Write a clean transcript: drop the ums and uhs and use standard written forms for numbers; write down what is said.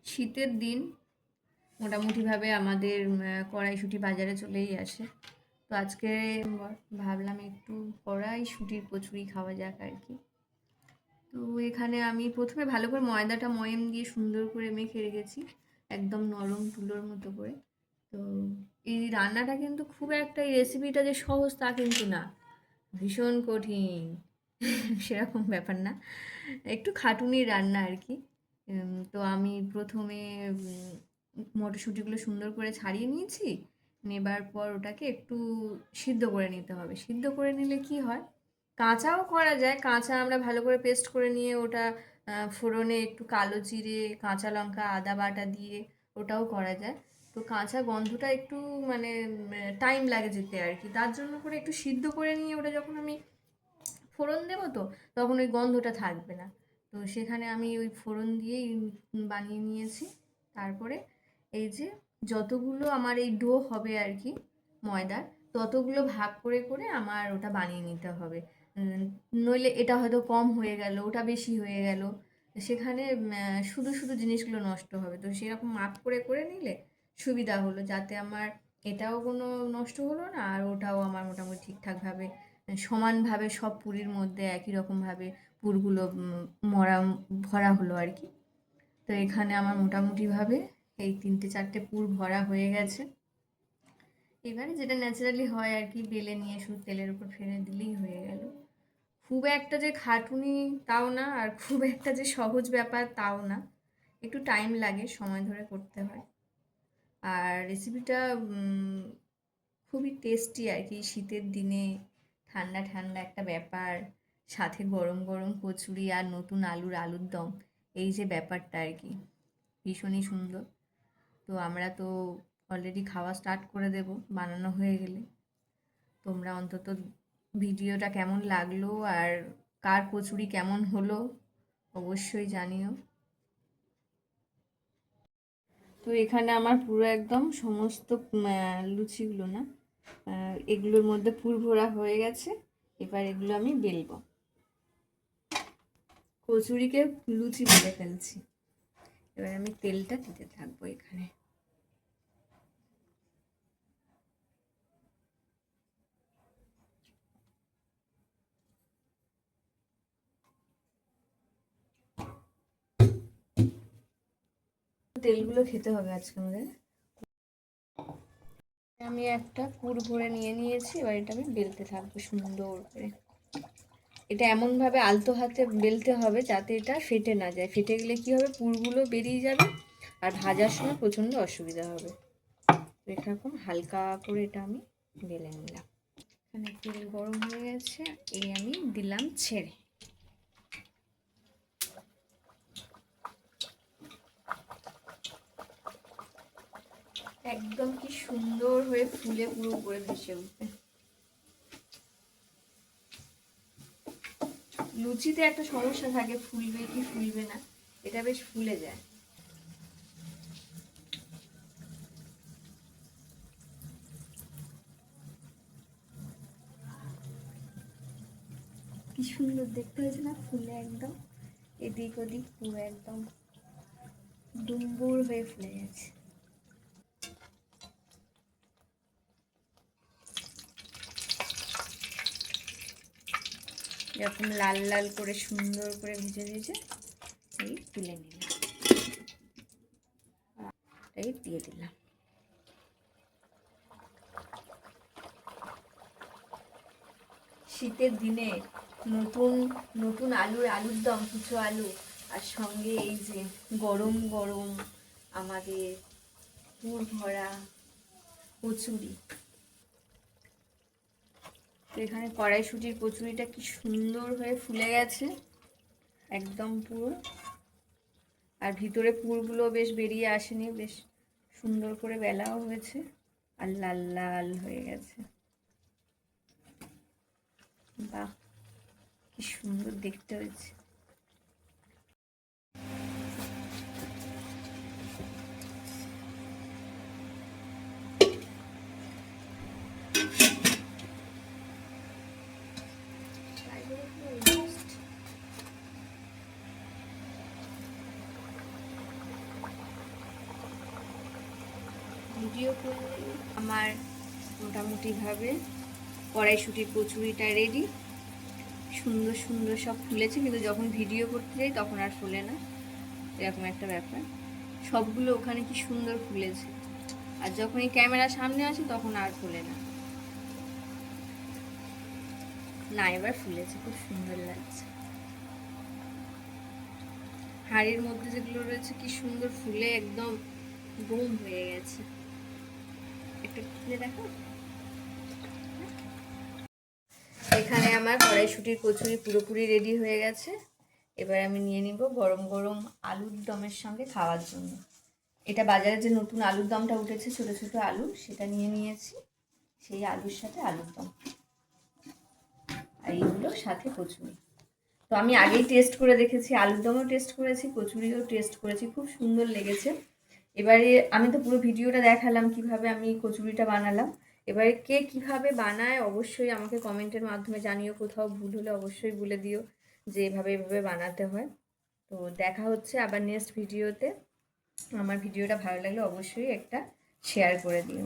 শীতের দিন মোটামুটিভাবে আমাদের কড়াইশুঁটি বাজারে চলেই আসে। তো আজকে ভাবলাম একটু কড়াইশুঁটির কচুরি খাওয়া যাক আর কি। তো এখানে আমি প্রথমে ভালো করে ময়দাটা ময়াম দিয়ে সুন্দর করে মেখে রেখেছি, একদম নরম তুলোর মতো করে। তো এই রান্নাটা কিন্তু খুব একটা, এই রেসিপিটা যে সহজ তা কিন্তু না, ভীষণ কঠিন। সেরকম ব্যাপার না, একটু খাটুনি রান্না আর কি। তো আমি প্রথমে মটরশুঁটিগুলো সুন্দর করে ছাড়িয়ে নিয়েছি। নেবার পর ওটাকে একটু সিদ্ধ করে নিতে হবে। সিদ্ধ করে নিলে কি হয়, কাঁচাও করা যায়। কাঁচা আমরা ভালো করে পেস্ট করে নিয়ে ওটা ফোড়নে একটু কালো জিরে, কাঁচা লঙ্কা, আদা বাটা দিয়ে ওটাও করা যায়। তো কাঁচা গন্ধটা একটু মানে টাইম লাগে যেতে আর কি। তার জন্য করে একটু সিদ্ধ করে নিয়ে ওটা যখন আমি ফোড়ন দেবো, তো তখন ওই গন্ধটা থাকবে না। তো সেখানে আমি ওই ফোড়ন দিয়েই বানিয়ে নিয়েছি। তারপরে এই যে যতগুলো আমার এই ডো হবে আর কি ময়দার, ততগুলো ভাগ করে করে আমার ওটা বানিয়ে নিতে হবে। নইলে এটা হয়তো কম হয়ে গেল, ওটা বেশি হয়ে গেল, সেখানে শুধু শুধু জিনিসগুলো নষ্ট হবে। তো সেরকম মাপ করে করে নিলে সুবিধা হলো, যাতে আমার এটাও কোনো নষ্ট হলো না, আর ওটাও আমার মোটামুটি ঠিকঠাকভাবে সমানভাবে সব পুরির মধ্যে একই রকমভাবে পুরগুলো মরা ভরা হলো আর কি। তো এখানে আমার মোটামুটিভাবে এই 3-4টে পুর ভরা হয়ে গেছে। এবারে যেটা ন্যাচারালি হয় আর কি, বেলে নিয়ে শুধু তেলের উপর ফেলে দিলেই হয়ে গেল। খুব একটা যে খাটুনি তাও না, আর খুব একটা যে সহজ ব্যাপার তাও না, একটু টাইম লাগে, সময় ধরে করতে হয়। আর রেসিপিটা খুবই টেস্টি আর কি। শীতের দিনে ঠান্ডা ঠান্ডা একটা ব্যাপার, সাথে গরম গরম কচুরি আর নতুন আলুর দম, এই যে ব্যাপারটা আর কি, ভীষণই সুন্দর। তো আমরা তো অলরেডি খাওয়া স্টার্ট করে দেব বানানো হয়ে গেলে। তোমরা অন্তত ভিডিওটা কেমন লাগলো আর কার কচুরি কেমন হলো অবশ্যই জানিও। তো এখানে আমার পুরো একদম সমস্ত লুচিগুলো না, এগুলোর মধ্যে পুর ভরা হয়ে গেছে। এবার এগুলো আমি বেলবো, কচুরিকে লুচি বেলে ফেলছি। এবার আমি তেলটা দিতে থাকবো এখানে। তেলগুলো খেতে হবে আজকে আমাদের। আমি একটা পুর ভরে নিয়ে নিয়েছি, এবার এটা আমি বেলতে থাকবো সুন্দর করে। এটা এমনভাবে আলতো হাতে বেলতে হবে যাতে এটা ফেটে না যায়। ফেটে গেলে কি হবে, পুরগুলো বেরিয়ে যাবে আর ভাজার সময় প্রচণ্ড অসুবিধা হবে। এরকম হালকা করে এটা আমি বেলে নিলাম। এখানে তেল গরম হয়ে গেছে, এই আমি দিলাম ছেড়ে। একদম কি সুন্দর হয়ে ফুলে পুরো উপরে ভেসে উঠবে। লুচিতে একটা সমস্যা থাকে, ফুলবে কি ফুলবে না, এটা বেশ ফুলে যায়। কি সুন্দর দেখতে হয়েছে না, ফুলে একদম এদিক ওদিক পুরো একদম ডুম্বুর হয়ে ফুলে গেছে। এরকম লাল লাল করে সুন্দর করে ভেজে ভেজে এই তুলে নিলাম, এই দিয়ে দিলাম। শীতের দিনে নতুন নতুন আলুর দম, কুচো আলু, আর সঙ্গে এই যে গরম গরম আমাদের পুর ভরা কচুরি। তো এখানে কড়াইশুঁটির কচুরিটা কি সুন্দর হয়ে ফুলে গেছে একদম পুরো, আর ভিতরে পুরগুলো বেশ বেরিয়ে আসেনি, বেশ সুন্দর করে বেলাও হয়েছে আর লাল লাল হয়ে গেছে। বাহ, কি সুন্দর দেখতে হয়েছে। ভিডিও করলে আমার মোটামুটিভাবে কড়াইশুঁটির কচুরিটা রেডি। সুন্দর সুন্দর সব ফুলেছে, কিন্তু যখন ভিডিও করতে যাই তখন আর ফুলে না, এরকম একটা ব্যাপার। সবগুলো ওখানে কি সুন্দর ফুলেছে, আর যখন এই ক্যামেরার সামনে আসে তখন আর ফুলে না। না, এবার ফুলেছে, খুব সুন্দর লাগছে। হাঁড়ির মধ্যে যেগুলো রয়েছে কি সুন্দর ফুলে একদম বোম হয়ে গেছে। একটু খুলে দেখো। এখানে আমার কড়াইশুঁটির কচুরি পুরোপুরি রেডি হয়ে গেছে। এবার আমি নিয়ে নিব গরম গরম আলুর দমের সঙ্গে খাওয়ার জন্য। এটা বাজারে যে নতুন আলুর দমটা উঠেছে, ছোট ছোট আলু, সেটা নিয়ে নিয়েছি। সেই আলুর সাথে আলুর দম, আর এইগুলো সাথে কচুরি। তো আমি আগেই টেস্ট করে দেখেছি, আলুর দমও টেস্ট করেছি, কচুরিও টেস্ট করেছি, খুব সুন্দর লেগেছে। এবারে আমি তো পুরো ভিডিওটা দেখালাম কিভাবে আমি কচুরিটা বানালাম। এবারে কে কিভাবে বানায় অবশ্যই আমাকে কমেন্টের মাধ্যমে জানিও। কোথাও ভুল হলে অবশ্যই বলে দিও যে এভাবে এভাবে বানাতে হয়। তো দেখা হচ্ছে আবার নেক্সট ভিডিওতে। আমার ভিডিওটা ভালো লাগলে অবশ্যই একটা শেয়ার করে দিও।